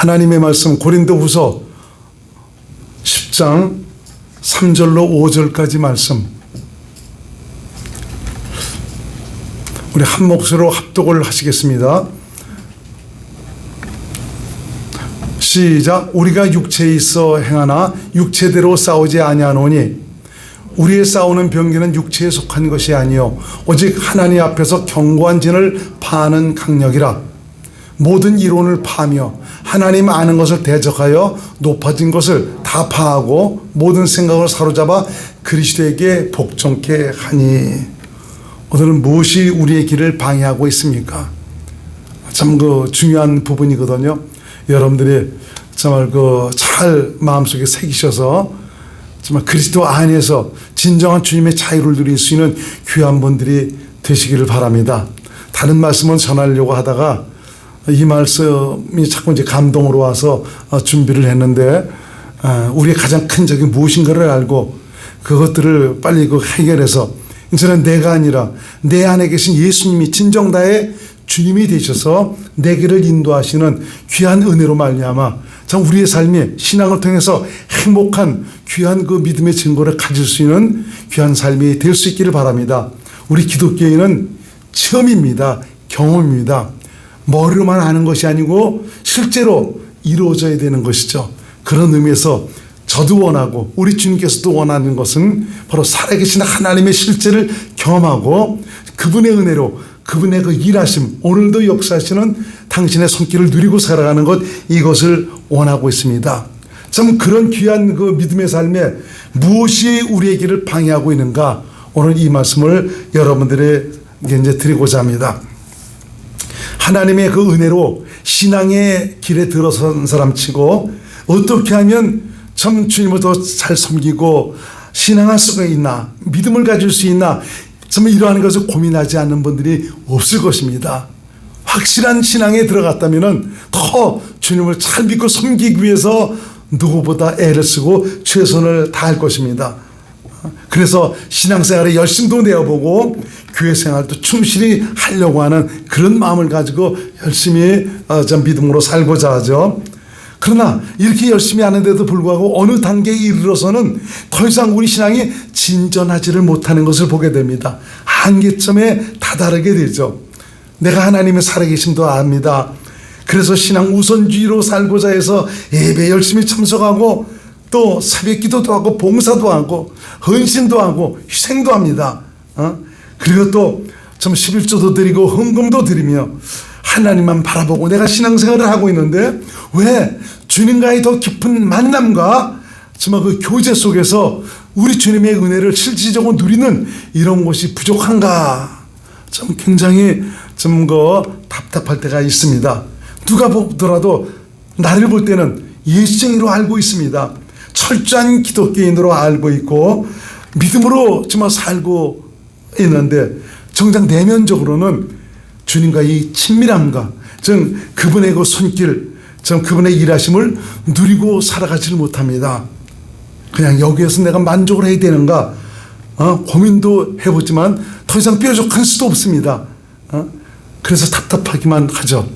하나님의 말씀 고린도후서 10장 3절로 5절까지 말씀, 우리 한 목소리로 합독을 하시겠습니다. 시작. 우리가 육체에 있어 행하나 육체대로 싸우지 아니하노니 우리의 싸우는 병기는 육체에 속한 것이 아니요 오직 하나님 앞에서 견고한 진을 파하는 강력이라. 모든 이론을 파며 하나님 아는 것을 대적하여 높아진 것을 다 파하고 모든 생각을 사로잡아 그리스도에게 복종케 하니. 오늘은 무엇이 우리의 길을 방해하고 있습니까? 참 중요한 부분이거든요. 여러분들이 정말 잘 마음속에 새기셔서 정말 그리스도 안에서 진정한 주님의 자유를 누릴 수 있는 귀한 분들이 되시기를 바랍니다. 다른 말씀은 전하려고 하다가 이 말씀이 자꾸 이제 감동으로 와서 준비를 했는데, 우리의 가장 큰 적이 무엇인가를 알고 그것들을 빨리 해결해서 이제는 내가 아니라 내 안에 계신 예수님이 진정다의 주님이 되셔서 내 길을 인도하시는 귀한 은혜로 말미암아 참 우리의 삶이 신앙을 통해서 행복한 귀한 그 믿음의 증거를 가질 수 있는 귀한 삶이 될 수 있기를 바랍니다. 우리 기독교인은 체험입니다. 경험입니다. 머리로만 아는 것이 아니고 실제로 이루어져야 되는 것이죠. 그런 의미에서 저도 원하고 우리 주님께서도 원하는 것은 바로 살아계신 하나님의 실제를 경험하고 그분의 은혜로 그분의 그 일하심, 오늘도 역사하시는 당신의 손길을 누리고 살아가는 것, 이것을 원하고 있습니다. 참 그런 귀한 그 믿음의 삶에 무엇이 우리의 길을 방해하고 있는가, 오늘 이 말씀을 여러분들에게 이제 드리고자 합니다. 하나님의 그 은혜로 신앙의 길에 들어선 사람 치고 어떻게 하면 참 주님을 더 잘 섬기고 신앙할 수가 있나, 믿음을 가질 수 있나, 정말 이러한 것을 고민하지 않는 분들이 없을 것입니다. 확실한 신앙에 들어갔다면 더 주님을 잘 믿고 섬기기 위해서 누구보다 애를 쓰고 최선을 다할 것입니다. 그래서 신앙생활에 열심도 내어보고 교회 생활도 충실히 하려고 하는 그런 마음을 가지고 열심히 믿음으로 살고자 하죠. 그러나 이렇게 열심히 하는데도 불구하고 어느 단계에 이르러서는 더 이상 우리 신앙이 진전하지를 못하는 것을 보게 됩니다. 한계점에 다다르게 되죠. 내가 하나님의 살아계심도 압니다. 그래서 신앙 우선주의로 살고자 해서 예배 열심히 참석하고 또 새벽 기도도 하고 봉사도 하고 헌신도 하고 희생도 합니다. 그리고 또 참 11조도 드리고 헌금도 드리며 하나님만 바라보고 내가 신앙생활을 하고 있는데 왜 주님과의 더 깊은 만남과 정말 그 교제 속에서 우리 주님의 은혜를 실질적으로 누리는 이런 것이 부족한가, 참 굉장히 좀 답답할 때가 있습니다. 누가 보더라도 나를 볼 때는 예수쟁이로 알고 있습니다. 철저한 기독교인으로 알고 있고 믿음으로 정말 살고 있는데 정작 내면적으로는 주님과의 친밀함과 즉 그분의 그 손길, 즉 그분의 일하심을 누리고 살아가지를 못합니다. 그냥 여기에서 내가 만족을 해야 되는가 고민도 해보지만 더 이상 뾰족할 수도 없습니다. 그래서 답답하기만 하죠.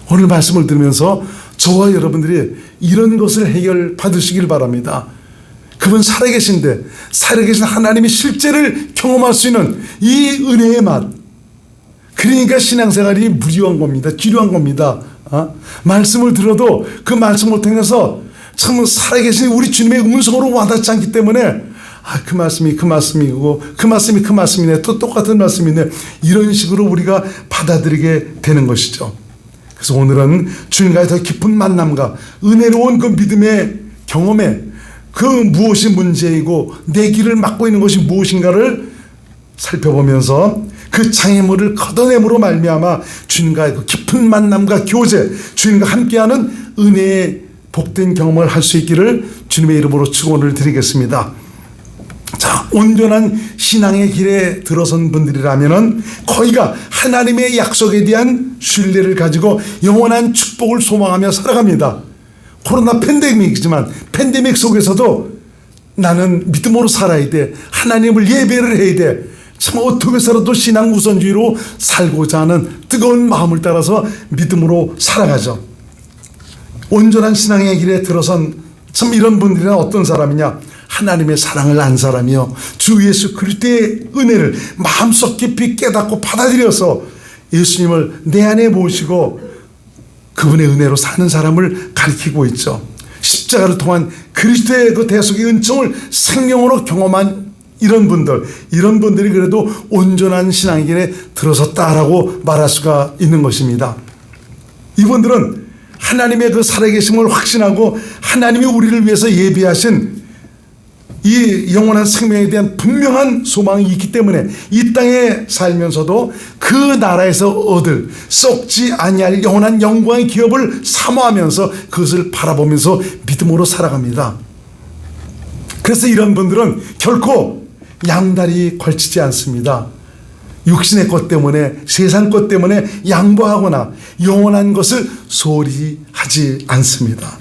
오늘 말씀을 들으면서 저와 여러분들이 이런 것을 해결 받으시길 바랍니다. 그분 살아계신데 살아계신 하나님의 실제를 경험할 수 있는 이 은혜의 맛, 그러니까 신앙생활이 무료한 겁니다. 기료한 겁니다. 말씀을 들어도 그 말씀을 통해서 참 살아계신 우리 주님의 음성으로 와닿지 않기 때문에 그 말씀이 그 말씀이고 그 말씀이 그 말씀이네, 또 똑같은 말씀이네, 이런 식으로 우리가 받아들이게 되는 것이죠. 그래서 오늘은 주님과의 더 깊은 만남과 은혜로운 그 믿음의 경험에 그 무엇이 문제이고 내 길을 막고 있는 것이 무엇인가를 살펴보면서 그 장애물을 걷어내므로 말미암아 주님과의 그 깊은 만남과 교제, 주님과 함께하는 은혜의 복된 경험을 할 수 있기를 주님의 이름으로 축원을 드리겠습니다. 자, 온전한 신앙의 길에 들어선 분들이라면은 거의가 하나님의 약속에 대한 신뢰를 가지고 영원한 축복을 소망하며 살아갑니다. 코로나 팬데믹이지만 팬데믹 속에서도 나는 믿음으로 살아야 돼, 하나님을 예배를 해야 돼, 참 어떻게 살아도 신앙 우선주의로 살고자 하는 뜨거운 마음을 따라서 믿음으로 살아가죠. 온전한 신앙의 길에 들어선 참 이런 분들은 어떤 사람이냐? 하나님의 사랑을 안 사람이요, 주 예수 그리스도의 은혜를 마음속 깊이 깨닫고 받아들여서 예수님을 내 안에 모시고 그분의 은혜로 사는 사람을 가리키고 있죠. 십자가를 통한 그리스도의 그 대속의 은총을 생명으로 경험한 이런 분들이 그래도 온전한 신앙의 길에 들어섰다라고 말할 수가 있는 것입니다. 이분들은 하나님의 그 살아계심을 확신하고 하나님이 우리를 위해서 예비하신 이 영원한 생명에 대한 분명한 소망이 있기 때문에 이 땅에 살면서도 그 나라에서 얻을 썩지 아니할 영원한 영광의 기업을 사모하면서 그것을 바라보면서 믿음으로 살아갑니다. 그래서 이런 분들은 결코 양다리 걸치지 않습니다. 육신의 것 때문에, 세상 것 때문에 양보하거나 영원한 것을 소홀히 하지 않습니다.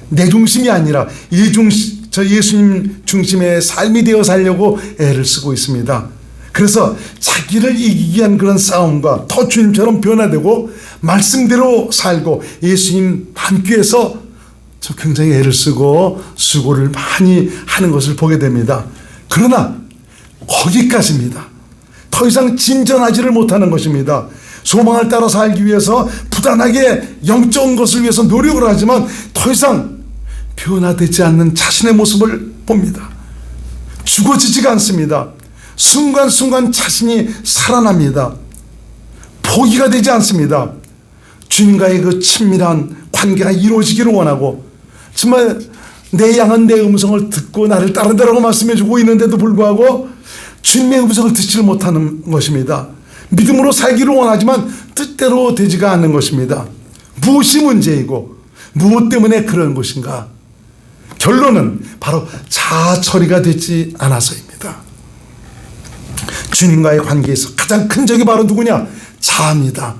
내 중심이 아니라 예수님 중심의 삶이 되어 살려고 애를 쓰고 있습니다. 그래서 자기를 이기기 위한 그런 싸움과 더 주님처럼 변화되고 말씀대로 살고 예수님 함께해서 굉장히 애를 쓰고 수고를 많이 하는 것을 보게 됩니다. 그러나 거기까지입니다. 더 이상 진전하지를 못하는 것입니다. 소망을 따라 살기 위해서 부단하게 영적인 것을 위해서 노력을 하지만 더 이상 변화되지 않는 자신의 모습을 봅니다. 죽어지지가 않습니다. 순간순간 자신이 살아납니다. 포기가 되지 않습니다. 주님과의 그 친밀한 관계가 이루어지기를 원하고, 정말 내 양은 내 음성을 듣고 나를 따른다라고 말씀해주고 있는데도 불구하고 주님의 음성을 듣지를 못하는 것입니다. 믿음으로 살기를 원하지만 뜻대로 되지가 않는 것입니다. 무엇이 문제이고 무엇 때문에 그런 것인가? 결론은 바로 자아 처리가 되지 않아서입니다. 주님과의 관계에서 가장 큰 적이 바로 누구냐? 자아입니다.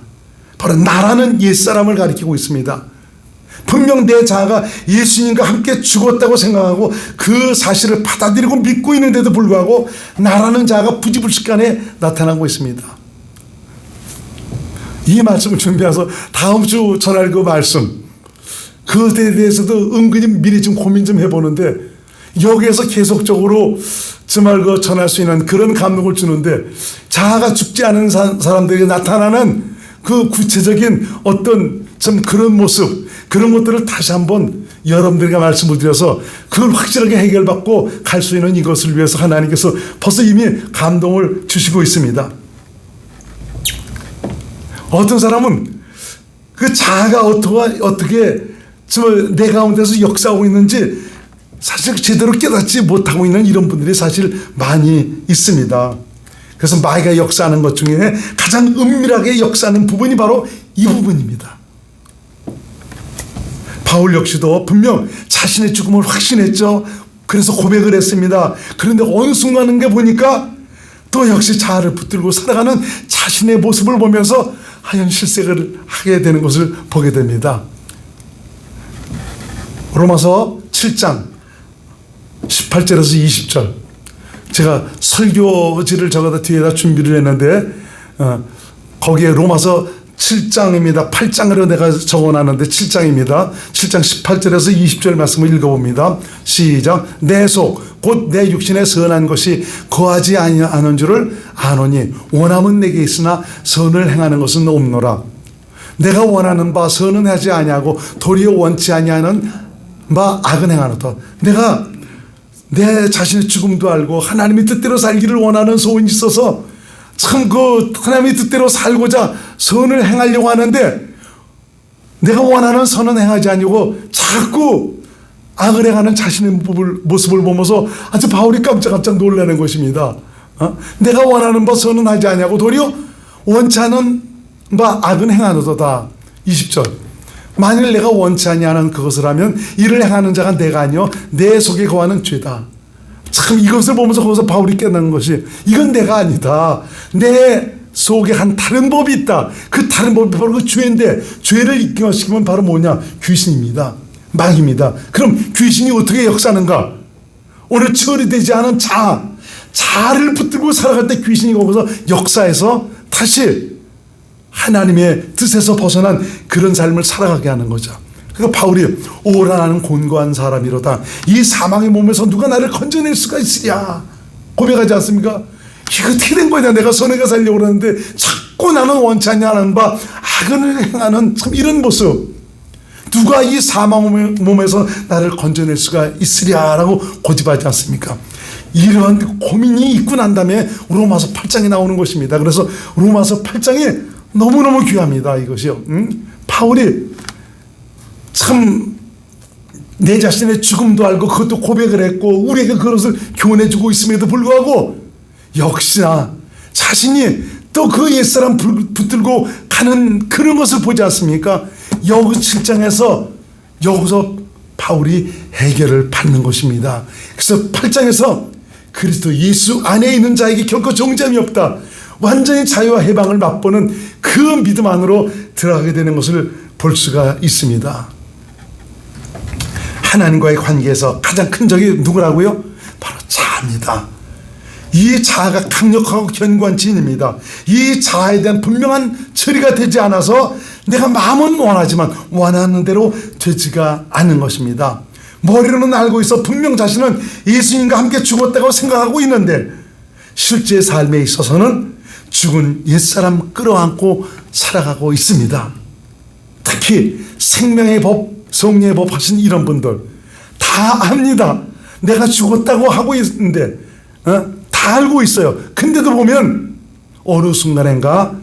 바로 나라는 옛사람을 가리키고 있습니다. 분명 내 자아가 예수님과 함께 죽었다고 생각하고 그 사실을 받아들이고 믿고 있는데도 불구하고 나라는 자아가 부지불식간에 나타나고 있습니다. 이 말씀을 준비해서 다음 주 전할 그 말씀, 그것에 대해서도 은근히 미리 좀 고민 좀 해보는데, 여기에서 계속적으로 정말 그 전할 수 있는 그런 감동을 주는데, 자아가 죽지 않은 사람들에게 나타나는 그 구체적인 어떤 좀 그런 모습, 그런 것들을 다시 한번 여러분들에게 말씀을 드려서 그걸 확실하게 해결받고 갈 수 있는 이것을 위해서 하나님께서 벌써 이미 감동을 주시고 있습니다. 어떤 사람은 그 자아가 어떻게 정말 내 가운데서 역사하고 있는지 사실 제대로 깨닫지 못하고 있는 이런 분들이 사실 많이 있습니다. 그래서 마귀가 역사하는 것 중에 가장 은밀하게 역사하는 부분이 바로 이 부분입니다. 바울 역시도 분명 자신의 죽음을 확신했죠. 그래서 고백을 했습니다. 그런데 어느 순간인가 보니까 또 역시 자아를 붙들고 살아가는 자신의 모습을 보면서 하얀 실색을 하게 되는 것을 보게 됩니다. 로마서 7장 18절에서 20절, 제가 설교지를 적어다 뒤에다 준비를 했는데 거기에 로마서 7장입니다. 8장으로 내가 적어놨는데 7장입니다. 7장 18절에서 20절 말씀을 읽어봅니다. 시작. 내 속 곧 내 육신의 선한 것이 거하지 아니하는 줄을 아노니 원함은 내게 있으나 선을 행하는 것은 없노라. 내가 원하는 바 선은 하지 아니하고 도리어 원치 아니하는 바 악은 행하노라. 내가 내 자신의 죽음도 알고 하나님의 뜻대로 살기를 원하는 소원이 있어서 참 그 하나님의 뜻대로 살고자 선을 행하려고 하는데, 내가 원하는 선은 행하지 아니고 자꾸 악을 행하는 자신의 모습을 보면서 아주 바울이 깜짝깜짝 놀라는 것입니다. 내가 원하는 바 선은 하지 아니하고 도리어 원치 않은 바 악은 행하노도다. 20절. 만일 내가 원치 아니하는 그것을 하면 이를 행하는 자가 내가 아니요 내 속에 거하는 죄다. 참 이것을 보면서 거기서 바울이 깨닫는 것이, 이건 내가 아니다. 내 속에 한 다른 법이 있다. 그 다른 법이 바로 그 죄인데, 죄를 입증시키면 바로 뭐냐? 귀신입니다. 마귀입니다. 그럼 귀신이 어떻게 역사하는가? 오늘 처리되지 않은 자아를 붙들고 살아갈 때 귀신이 거기서 역사해서 다시 하나님의 뜻에서 벗어난 그런 삶을 살아가게 하는 거죠. 그러니까 바울이 오라 나는 곤고한 사람이로다. 이 사망의 몸에서 누가 나를 건져낼 수가 있으랴 고백하지 않습니까? 이거 어떻게 된 거냐. 내가 선하게 살려고 그러는데 자꾸 나는 원치 않냐는 바 악을 행하는 참 이런 모습. 누가 이 사망의 몸에서 나를 건져낼 수가 있으랴라고 고집하지 않습니까? 이러한 고민이 있고 난 다음에 로마서 8장이 나오는 것입니다. 그래서 로마서 8장이 너무너무 귀합니다. 이것이요. 바울이 참 내 자신의 죽음도 알고 그것도 고백을 했고 우리에게 그것을 교훈해주고 있음에도 불구하고 역시나 자신이 또 그 옛사람 붙들고 가는 그런 것을 보지 않습니까? 여기 7장에서 여기서 바울이 해결을 받는 것입니다. 그래서 8장에서 그리스도 예수 안에 있는 자에게 결코 정죄함이 없다. 완전히 자유와 해방을 맛보는 그 믿음 안으로 들어가게 되는 것을 볼 수가 있습니다. 하나님과의 관계에서 가장 큰 적이 누구라고요? 바로 자아입니다. 이 자아가 강력하고 견고한 진입니다. 이 자아에 대한 분명한 처리가 되지 않아서 내가 마음은 원하지만 원하는 대로 되지가 않는 것입니다. 머리로는 알고 있어 분명 자신은 예수님과 함께 죽었다고 생각하고 있는데 실제 삶에 있어서는 죽은 옛사람 끌어안고 살아가고 있습니다. 특히 생명의 법, 성령의 법 하신 이런 분들 다 압니다. 내가 죽었다고 하고 있는데 다 알고 있어요. 근데도 보면 어느 순간인가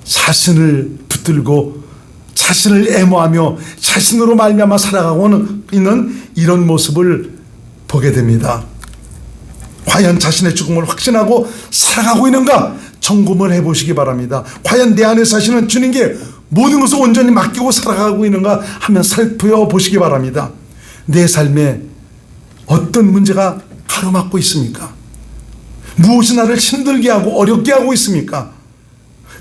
자신을 붙들고 자신을 애모하며 자신으로 말미암아 살아가고 있는 이런 모습을 보게 됩니다. 과연 자신의 죽음을 확신하고 살아가고 있는가 점검을 해보시기 바랍니다. 과연 내 안에 자신은 주님께 모든 것을 온전히 맡기고 살아가고 있는가 하면 살펴보시기 바랍니다. 내 삶에 어떤 문제가 가로막고 있습니까? 무엇이 나를 힘들게 하고 어렵게 하고 있습니까?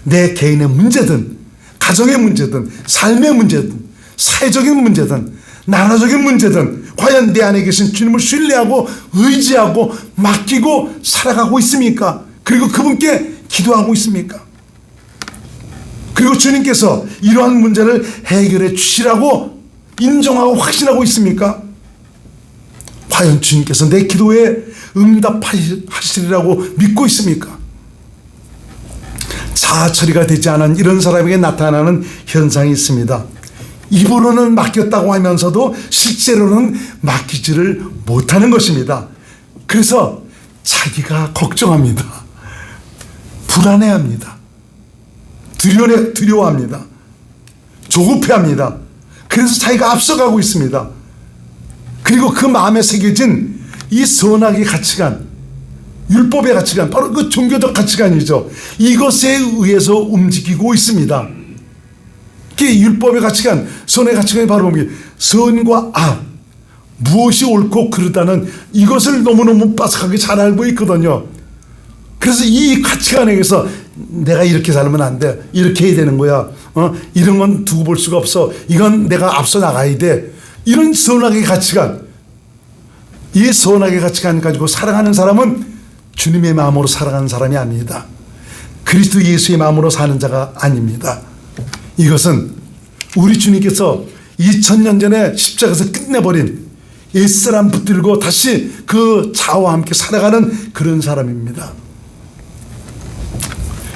내 개인의 문제든 가정의 문제든 삶의 문제든 사회적인 문제든 나라적인 문제든 과연 내 안에 계신 주님을 신뢰하고 의지하고 맡기고 살아가고 있습니까? 그리고 그분께 기도하고 있습니까? 그리고 주님께서 이러한 문제를 해결해 주시라고 인정하고 확신하고 있습니까? 과연 주님께서 내 기도에 응답하시리라고 믿고 있습니까? 자아 처리가 되지 않은 이런 사람에게 나타나는 현상이 있습니다. 입으로는 맡겼다고 하면서도 실제로는 맡기지를 못하는 것입니다. 그래서 자기가 걱정합니다. 불안해합니다. 두려워합니다. 조급해합니다. 그래서 자기가 앞서가고 있습니다. 그리고 그 마음에 새겨진 이 선악의 가치관, 율법의 가치관, 바로 그 종교적 가치관이죠. 이것에 의해서 움직이고 있습니다. 그 율법의 가치관, 선의 가치관이 바로 선과 악, 무엇이 옳고 그르다는 이것을 너무너무 빠삭하게 잘 알고 있거든요. 그래서 이 가치관에 의해서 내가 이렇게 살면 안 돼, 이렇게 해야 되는 거야, 이런 건 두고 볼 수가 없어, 이건 내가 앞서 나가야 돼, 이런 선악의 가치관, 이 선악의 가치관 가지고 살아가는 사람은 주님의 마음으로 살아가는 사람이 아닙니다. 그리스도 예수의 마음으로 사는 자가 아닙니다. 이것은 우리 주님께서 2000년 전에 십자가에서 끝내버린 옛사람 붙들고 다시 그 자아와 함께 살아가는 그런 사람입니다.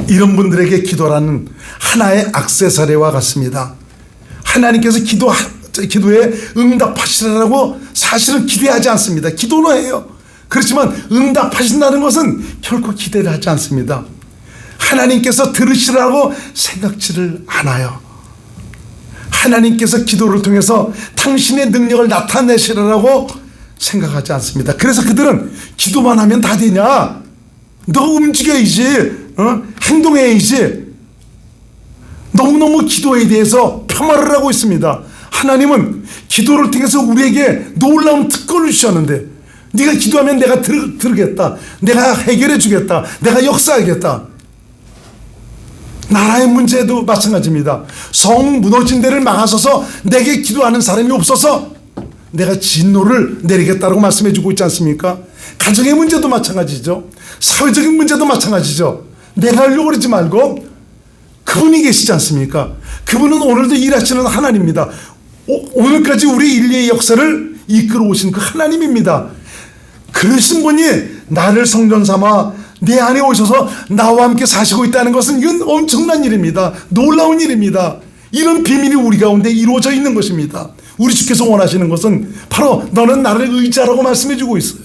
이런 분들에게 기도라는 하나의 액세서리와 같습니다. 하나님께서 기도에 응답하시라고 사실은 기대하지 않습니다. 기도는 해요. 그렇지만 응답하신다는 것은 결코 기대를 하지 않습니다. 하나님께서 들으시라고 생각지를 않아요. 하나님께서 기도를 통해서 당신의 능력을 나타내시라고 생각하지 않습니다. 그래서 그들은 기도만 하면 다 되냐? 너 움직여야지, 행동해야지. 너무너무 기도에 대해서 폄하를 하고 있습니다. 하나님은 기도를 통해서 우리에게 놀라운 특권을 주셨는데 네가 기도하면 내가 들으겠다, 내가 해결해 주겠다, 내가 역사하겠다. 나라의 문제도 마찬가지입니다. 성 무너진 데를 막아서서 내게 기도하는 사람이 없어서 내가 진노를 내리겠다고 말씀해 주고 있지 않습니까? 가정의 문제도 마찬가지죠. 사회적인 문제도 마찬가지죠. 내가 하려고 그러지 말고 그분이 계시지 않습니까? 그분은 오늘도 일하시는 하나님입니다. 오늘까지 우리 인류의 역사를 이끌어 오신 그 하나님입니다. 그러신 분이 나를 성전 삼아 내 안에 오셔서 나와 함께 사시고 있다는 것은 이건 엄청난 일입니다. 놀라운 일입니다. 이런 비밀이 우리 가운데 이루어져 있는 것입니다. 우리 주께서 원하시는 것은 바로 너는 나를 의지하라고 말씀해 주고 있어요.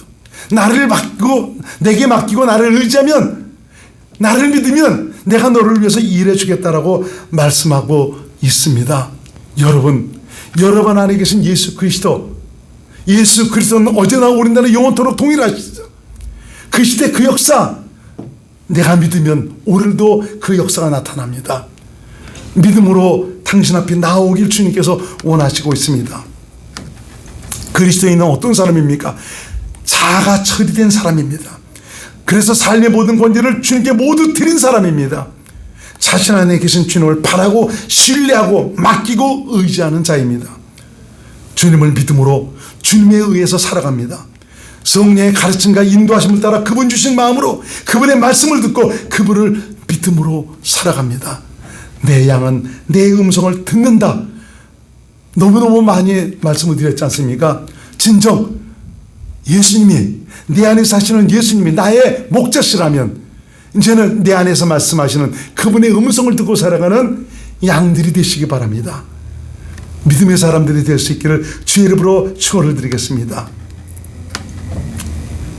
나를 맡기고 내게 맡기고 나를 의지하면, 나를 믿으면 내가 너를 위해서 일해 주겠다라고 말씀하고 있습니다. 여러분 안에 계신 예수 그리스도는 어제나 오늘날 영원토록 동일하시죠. 그 시대 그 역사, 내가 믿으면 오늘도 그 역사가 나타납니다. 믿음으로 당신 앞에 나오길 주님께서 원하시고 있습니다. 그리스도인은 어떤 사람입니까? 자아가 처리된 사람입니다. 그래서 삶의 모든 권리를 주님께 모두 드린 사람입니다. 자신 안에 계신 주님을 바라고 신뢰하고 맡기고 의지하는 자입니다. 주님을 믿음으로 주님에 의해서 살아갑니다. 성령의 가르침과 인도하심을 따라 그분 주신 마음으로 그분의 말씀을 듣고 그분을 믿음으로 살아갑니다. 내 양은 내 음성을 듣는다. 너무너무 많이 말씀을 드렸지 않습니까? 진정 예수님이, 내 안에 사시는 예수님이 나의 목자시라면 이제는 내 안에서 말씀하시는 그분의 음성을 듣고 살아가는 양들이 되시기 바랍니다. 믿음의 사람들이 될 수 있기를 주의 이름으로 축원을 드리겠습니다.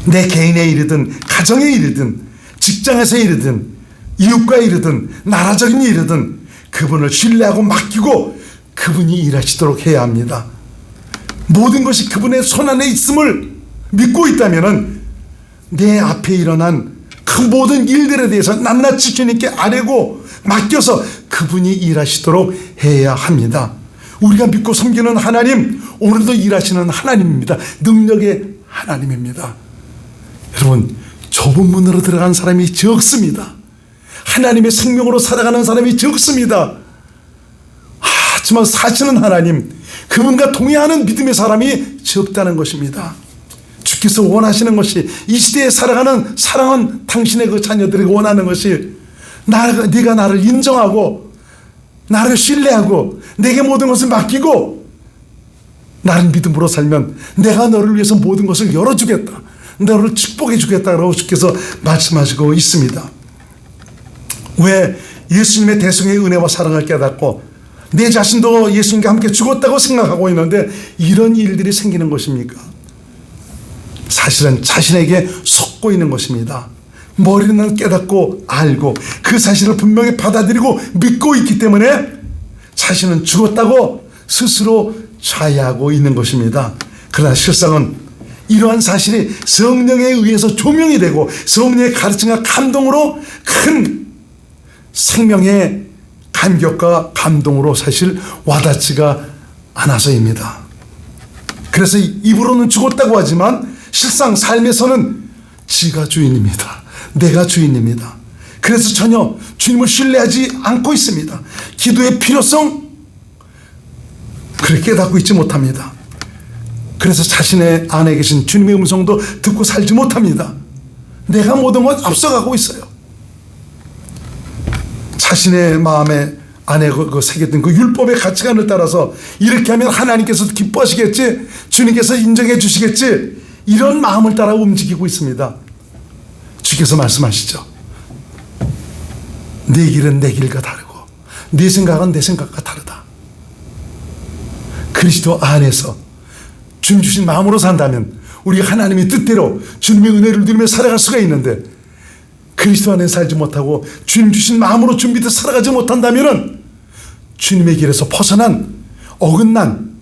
내 개인의 일이든 가정의 일이든 직장에서의 일이든 이웃과의 일이든 나라적인 일이든 그분을 신뢰하고 맡기고 그분이 일하시도록 해야 합니다. 모든 것이 그분의 손안에 있음을 믿고 있다면 내 앞에 일어난 그 모든 일들에 대해서 낱낱이 주님께 아뢰고 맡겨서 그분이 일하시도록 해야 합니다. 우리가 믿고 섬기는 하나님, 오늘도 일하시는 하나님입니다. 능력의 하나님입니다. 여러분, 좁은 문으로 들어간 사람이 적습니다. 하나님의 생명으로 살아가는 사람이 적습니다. 하지만 사시는 하나님, 그분과 동의하는 믿음의 사람이 적다는 것입니다. 주께서 원하시는 것이, 이 시대에 살아가는 사랑하는 당신의 그 자녀들이 원하는 것이, 네가 나를 인정하고 나를 신뢰하고 내게 모든 것을 맡기고 나를 믿음으로 살면 내가 너를 위해서 모든 것을 열어주겠다, 너를 축복해 주겠다라고 주께서 말씀하시고 있습니다. 왜 예수님의 대성의 은혜와 사랑을 깨닫고 내 자신도 예수님과 함께 죽었다고 생각하고 있는데 이런 일들이 생기는 것입니까? 사실은 자신에게 속고 있는 것입니다. 머리는 깨닫고 알고 그 사실을 분명히 받아들이고 믿고 있기 때문에 자신은 죽었다고 스스로 자해하고 있는 것입니다. 그러나 실상은 이러한 사실이 성령에 의해서 조명이 되고 성령의 가르침과 감동으로 큰 생명의 감격과 감동으로 사실 와닿지가 않아서입니다. 그래서 입으로는 죽었다고 하지만 실상 삶에서는 지가 주인입니다. 내가 주인입니다. 그래서 전혀 주님을 신뢰하지 않고 있습니다. 기도의 필요성 그렇게 깨닫고 있지 못합니다. 그래서 자신의 안에 계신 주님의 음성도 듣고 살지 못합니다. 내가 모든 것 앞서가고 있어요. 자신의 마음에 안에 새겼던 그 율법의 가치관을 따라서 이렇게 하면 하나님께서 기뻐하시겠지, 주님께서 인정해 주시겠지, 이런 마음을 따라 움직이고 있습니다. 주께서 말씀하시죠. 네 길은 내 길과 다르고 네 생각은 내 생각과 다르다. 그리스도 안에서 주님 주신 마음으로 산다면 우리가 하나님의 뜻대로 주님의 은혜를 누리며 살아갈 수가 있는데, 그리스도 안에 살지 못하고 주님 주신 마음으로 주님 밑에 살아가지 못한다면 주님의 길에서 벗어난 어긋난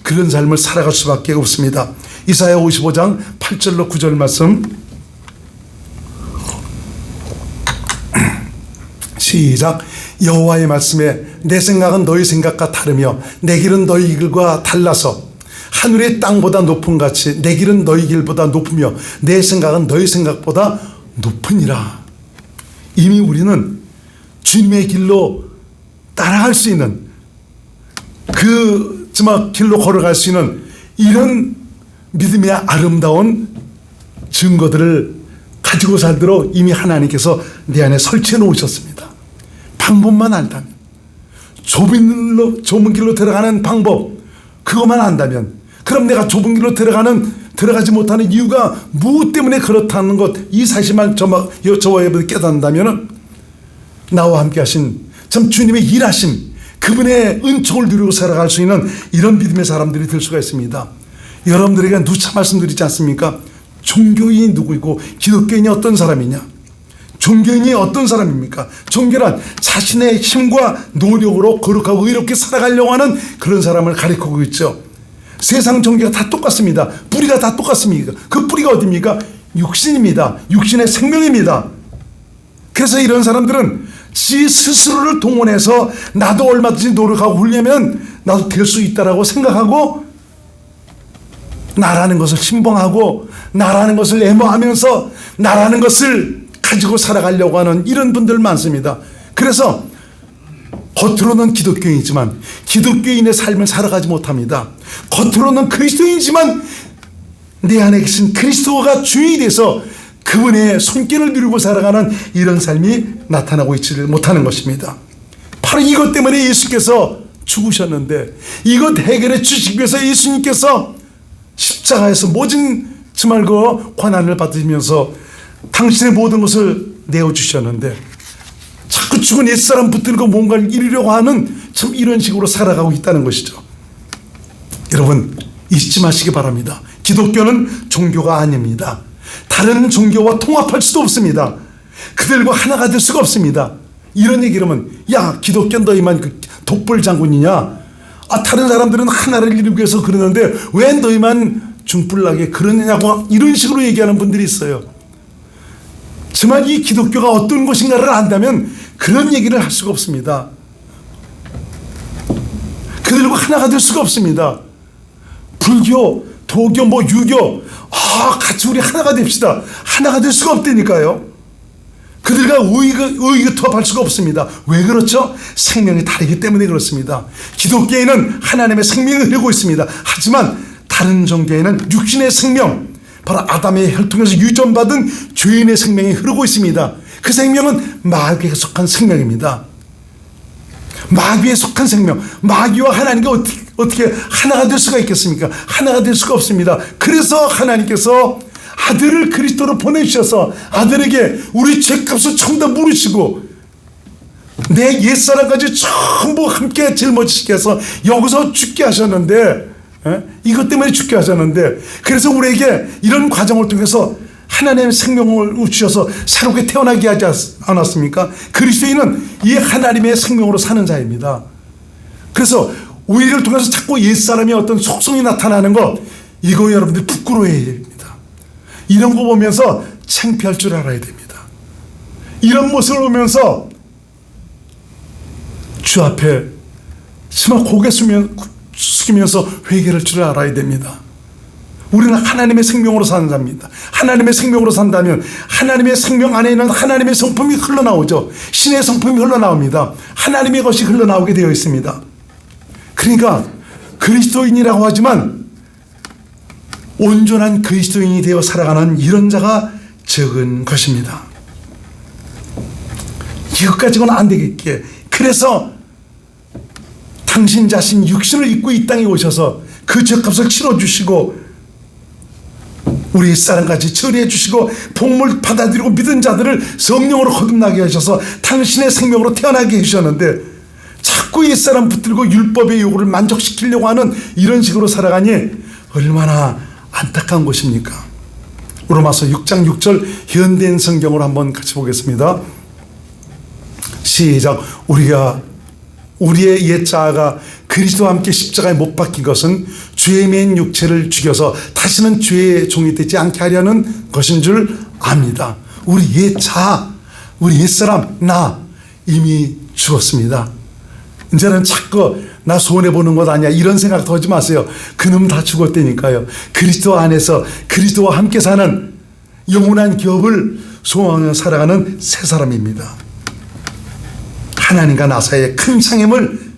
그런 삶을 살아갈 수밖에 없습니다. 이사야 55장 8절로 9절 말씀 시작. 여호와의 말씀에 내 생각은 너희 생각과 다르며 내 길은 너희 길과 달라서 하늘의 땅보다 높은 같이 내 길은 너희 길보다 높으며 내 생각은 너희 생각보다 높으니라. 이미 우리는 주님의 길로 따라갈 수 있는 그 길로 걸어갈 수 있는 이런 믿음의 아름다운 증거들을 가지고 살도록 이미 하나님께서 내 안에 설치해 놓으셨습니다. 방법만 알다면, 좁은 길로 들어가는 방법, 그것만 안다면, 그럼 내가 좁은 길로 들어가지 못하는 이유가 무엇 때문에 그렇다는 것, 이 사실만 저와 여러분이 깨닫는다면 나와 함께 하신 참 주님의 일하심, 그분의 은총을 누리고 살아갈 수 있는 이런 믿음의 사람들이 될 수가 있습니다. 여러분들에게 누차 말씀드리지 않습니까? 종교인이 누구이고 기독교인이 어떤 사람이냐? 종교인이 어떤 사람입니까? 종교란 자신의 힘과 노력으로 거룩하고 의롭게 살아가려고 하는 그런 사람을 가리키고 있죠. 세상 종교가 다 똑같습니다. 뿌리가 다 똑같습니다. 그 뿌리가 어디입니까? 육신입니다. 육신의 생명입니다. 그래서 이런 사람들은 지 스스로를 동원해서 나도 얼마든지 노력하고 하려면 나도 될 수 있다라고 생각하고, 나라는 것을 신봉하고 나라는 것을 애모하면서 나라는 것을 가지고 살아가려고 하는 이런 분들 많습니다. 그래서 겉으로는 기독교인이지만 기독교인의 삶을 살아가지 못합니다. 겉으로는 그리스도인이지만 내 안에 계신 그리스도가 주인이 돼서 그분의 손길을 누리고 살아가는 이런 삶이 나타나고 있지를 못하는 것입니다. 바로 이것 때문에 예수께서 죽으셨는데, 이것 해결해 주시기 위해서 예수님께서 십자가에서 모진 정말 그 고난을 받으면서 당신의 모든 것을 내어주셨는데, 자꾸 죽은 옛사람 붙들고 뭔가를 이루려고 하는 참 이런 식으로 살아가고 있다는 것이죠. 여러분, 잊지 마시기 바랍니다. 기독교는 종교가 아닙니다. 다른 종교와 통합할 수도 없습니다. 그들과 하나가 될 수가 없습니다. 이런 얘기를 하면, 야, 기독교 너희만 그 독불 장군이냐? 다른 사람들은 하나를 이루기 위해서 그러는데 왜 너희만 중불나게 그러느냐고 이런 식으로 얘기하는 분들이 있어요. 정말 이 기독교가 어떤 것인가를 안다면 그런 얘기를 할 수가 없습니다. 그들과 하나가 될 수가 없습니다. 불교, 도교, 유교, 같이 우리 하나가 됩시다. 하나가 될 수가 없다니까요. 그들과 의기투합할 수가 없습니다. 왜 그렇죠? 생명이 다르기 때문에 그렇습니다. 기독교에는 하나님의 생명이 흐르고 있습니다. 하지만 다른 종교에는 육신의 생명, 바로 아담의 혈통에서 유전받은 죄인의 생명이 흐르고 있습니다. 그 생명은 마귀에 속한 생명입니다. 마귀에 속한 생명, 마귀와 하나님과 어떻게 하나가 될 수가 있겠습니까? 하나가 될 수가 없습니다. 그래서 하나님께서 아들을 그리스도로 보내주셔서 아들에게 우리 죄값을 전부 다 물으시고 내 옛사람까지 전부 함께 짊어지시게 해서 여기서 죽게 하셨는데, 이것 때문에 죽게 하셨는데, 그래서 우리에게 이런 과정을 통해서 하나님의 생명을 주셔서 새롭게 태어나게 하지 않았습니까? 그리스도인은 이 하나님의 생명으로 사는 자입니다. 그래서 우리를 통해서 자꾸 옛사람의 어떤 속성이 나타나는 것, 이거 여러분들이 부끄러워해야 됩니다. 이런 거 보면서 창피할 줄 알아야 됩니다. 이런 모습을 보면서 주 앞에 정말 고개 숙이면서 회개할 줄 알아야 됩니다. 우리는 하나님의 생명으로 사는 자입니다. 하나님의 생명으로 산다면 하나님의 생명 안에 있는 하나님의 성품이 흘러나오죠. 신의 성품이 흘러나옵니다. 하나님의 것이 흘러나오게 되어 있습니다. 그러니까 그리스도인이라고 하지만 온전한 그리스도인이 되어 살아가는 이런 자가 적은 것입니다. 이것 가지고는 안 되겠기에, 그래서 당신 자신 육신을 입고 이 땅에 오셔서 그 죄값을 치러주시고 우리 사람까지 처리해 주시고 복물 받아들이고 믿은 자들을 성령으로 거듭나게 하셔서 당신의 생명으로 태어나게 해주셨는데, 자꾸 옛사람 붙들고 율법의 요구를 만족시키려고 하는 이런 식으로 살아가니 얼마나 안타까운 것입니까? 로마서 6장 6절 현대인 성경으로 한번 같이 보겠습니다. 시작. 우리의 옛 자아가 그리스도와 함께 십자가에 못 박힌 것은 죄에 매인 육체를 죽여서 다시는 죄의 종이 되지 않게 하려는 것인 줄 압니다. 우리 옛 자아, 우리 옛사람, 나 이미 죽었습니다. 이제는 자꾸 나 손해보는 것 아니야 이런 생각도 하지 마세요. 그놈 다 죽었다니까요. 그리스도 안에서 그리스도와 함께 사는 영원한 기업을 소망하며 살아가는 새 사람입니다. 하나님과 나 사이의 큰 상임을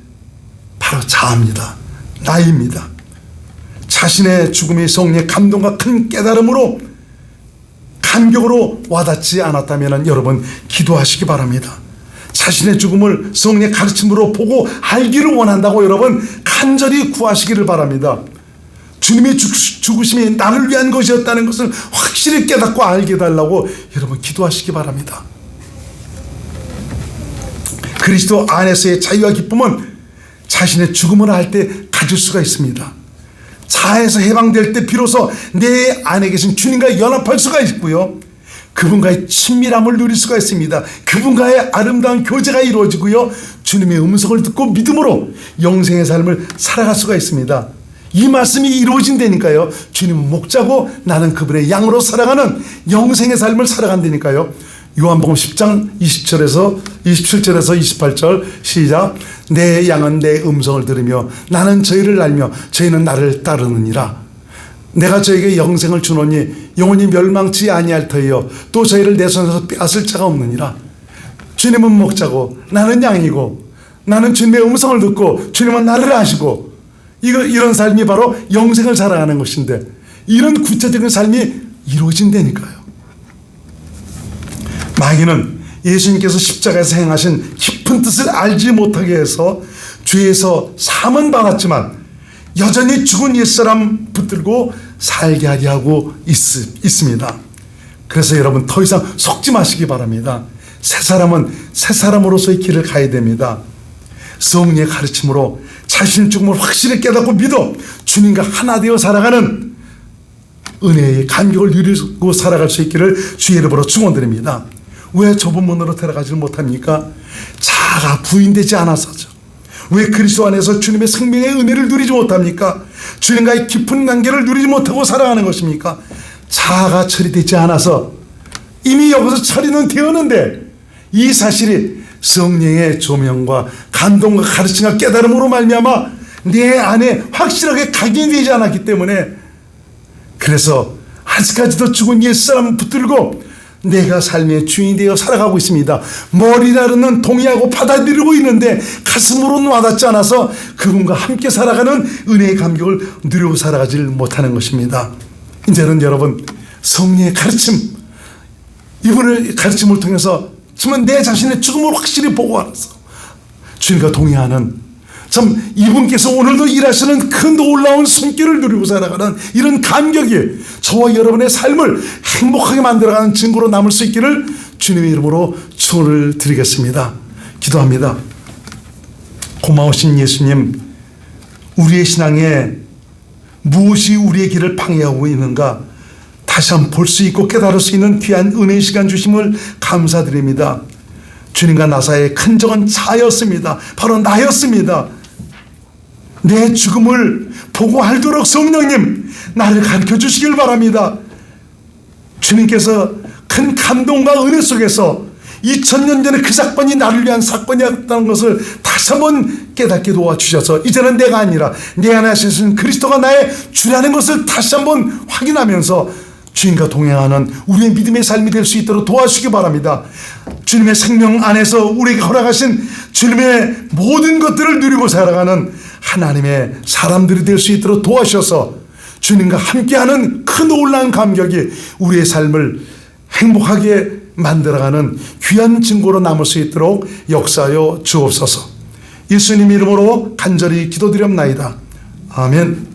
바로 자아입니다. 나입니다. 자신의 죽음의 성령의 감동과 큰 깨달음으로 감격으로 와닿지 않았다면 여러분 기도하시기 바랍니다. 자신의 죽음을 성령의 가르침으로 보고 알기를 원한다고 여러분 간절히 구하시기를 바랍니다. 주님의 죽으심이 나를 위한 것이었다는 것을 확실히 깨닫고 알게 해달라고 여러분 기도하시기 바랍니다. 그리스도 안에서의 자유와 기쁨은 자신의 죽음을 할 때 가질 수가 있습니다. 자아에서 해방될 때 비로소 내 안에 계신 주님과 연합할 수가 있고요, 그분과의 친밀함을 누릴 수가 있습니다. 그분과의 아름다운 교제가 이루어지고요, 주님의 음성을 듣고 믿음으로 영생의 삶을 살아갈 수가 있습니다. 이 말씀이 이루어진다니까요. 주님은 목자고 나는 그분의 양으로 살아가는 영생의 삶을 살아간다니까요. 요한복음 10장 27절에서 28절 시작. 내 양은 내 음성을 들으며 나는 저희를 알며 저희는 나를 따르느니라. 내가 저에게 영생을 주노니 영원히 멸망치 아니할 터이요 또 저희를 내 손에서 빼앗을 자가 없느니라. 주님은 목자고 나는 양이고, 나는 주님의 음성을 듣고 주님은 나를 아시고, 이런 삶이 바로 영생을 살아가는 것인데, 이런 구체적인 삶이 이루어진다니까요. 마귀는 예수님께서 십자가에서 행하신 깊은 뜻을 알지 못하게 해서 죄에서 사함은 받았지만 여전히 죽은 옛사람 붙들고 살게 하려 하고 있습니다. 그래서 여러분 더 이상 속지 마시기 바랍니다. 새 사람은 새 사람으로서의 길을 가야 됩니다. 성령의 가르침으로 자신의 죽음을 확실히 깨닫고 믿어 주님과 하나 되어 살아가는 은혜의 감격을 누리고 살아갈 수 있기를 주의 이름으로 축원드립니다. 왜 좁은 문으로 들어가지 못합니까? 자아가 부인되지 않아서죠. 왜 그리스도 안에서 주님의 생명의 은혜를 누리지 못합니까? 주님과의 깊은 관계를 누리지 못하고 살아가는 것입니까? 자아가 처리되지 않아서, 이미 여기서 처리는 되었는데 이 사실이 성령의 조명과 감동과 가르침과 깨달음으로 말미암아 내 안에 확실하게 각인되지 않았기 때문에, 그래서 아직까지도 죽은 옛사람을 붙들고 내가 삶의 주인이 되어 살아가고 있습니다. 머리나르는 동의하고 받아들이고 있는데 가슴으로는 와닿지 않아서 그분과 함께 살아가는 은혜의 감격을 누리고 살아가질 못하는 것입니다. 이제는 여러분 성령의 가르침, 이분의 가르침을 통해서 정말 내 자신의 죽음을 확실히 보고 알아서 주님과 동의하는, 참 이분께서 오늘도 일하시는 그 놀라운 손길을 누리고 살아가는 이런 감격이 저와 여러분의 삶을 행복하게 만들어가는 증거로 남을 수 있기를 주님의 이름으로 축원을 드리겠습니다. 기도합니다. 고마우신 예수님, 우리의 신앙에 무엇이 우리의 길을 방해하고 있는가 다시 한번 볼 수 있고 깨달을 수 있는 귀한 은혜의 시간 주심을 감사드립니다. 주님과 나 사이의 큰 적은 자였습니다. 바로 나였습니다. 내 죽음을 보고 알도록 성령님 나를 가르쳐 주시길 바랍니다. 주님께서 큰 감동과 은혜 속에서 2000년 전에 그 사건이 나를 위한 사건이었다는 것을 다시 한번 깨닫게 도와주셔서 이제는 내가 아니라 내 안에 하시는 그리스도가 나의 주라는 것을 다시 한번 확인하면서 주님과 동행하는 우리의 믿음의 삶이 될 수 있도록 도와주시기 바랍니다. 주님의 생명 안에서 우리에게 허락하신 주님의 모든 것들을 누리고 살아가는 하나님의 사람들이 될 수 있도록 도와주셔서 주님과 함께하는 큰 놀라운 감격이 우리의 삶을 행복하게 만들어가는 귀한 증거로 남을 수 있도록 역사하여 주옵소서. 예수님 이름으로 간절히 기도드렸나이다. 아멘.